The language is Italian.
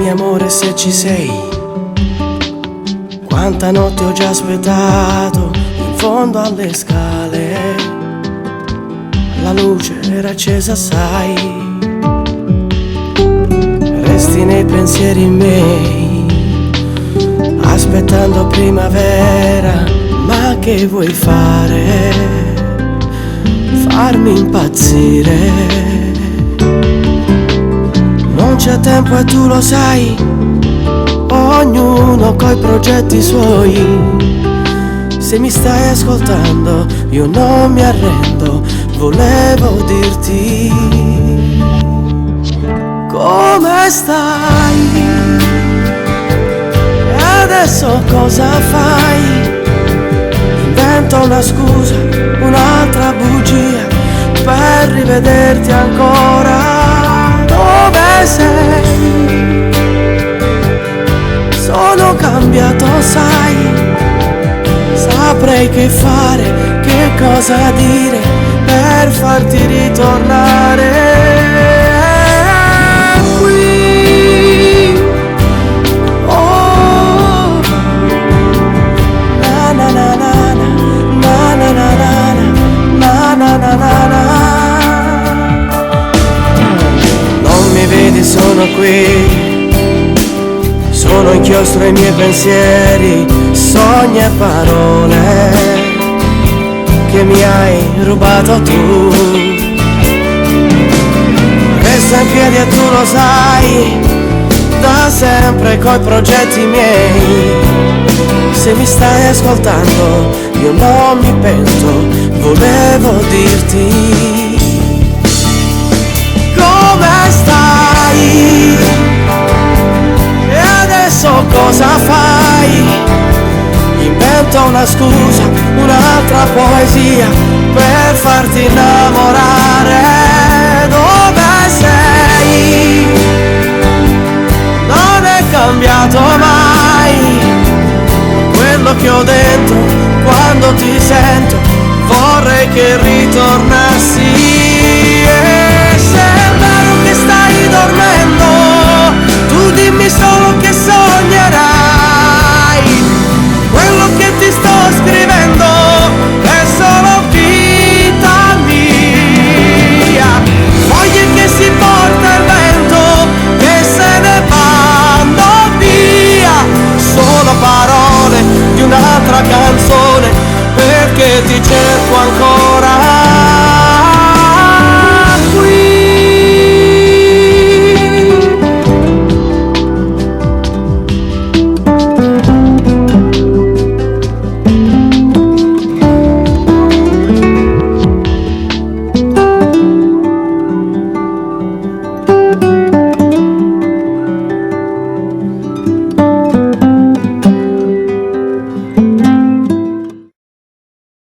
Dimmi amore se ci sei, quanta notte ho già aspettato in fondo alle scale. La luce era accesa, sai, resti nei pensieri miei, aspettando primavera. Ma che vuoi fare? Farmi impazzire? Non c'è tempo e tu lo sai, ognuno coi progetti suoi. Se mi stai ascoltando io non mi arrendo, volevo dirti come stai e adesso cosa fai? Invento una scusa, un'altra bugia per rivederti ancora. Dove sei? Sono cambiato, sai. Saprei che fare, che cosa dire per farti ritornare qui. Oh, na na na na na na na na na na na na. Non mi vedi, sono qui, sono inchiostro ai miei pensieri, sogni e parole che mi hai rubato tu. Resta in piedi e tu lo sai, da sempre coi progetti miei. Se mi stai ascoltando io non mi pento, volevo dirti come stai e adesso cosa fai? Invento una scusa, un'altra poesia per farti innamorare. Dove sei? Non è cambiato mai quello che ho dentro quando ti sento. Vorrei che ritornassi. E se è vero che stai dormendo, tu dimmi solo che sognerai. Quello che ti sto scrivendo è solo vita mia. Foglie che si porta il vento, che se ne vanno via. Solo parole di un'altra canzone, perché ti cerco ancora qui.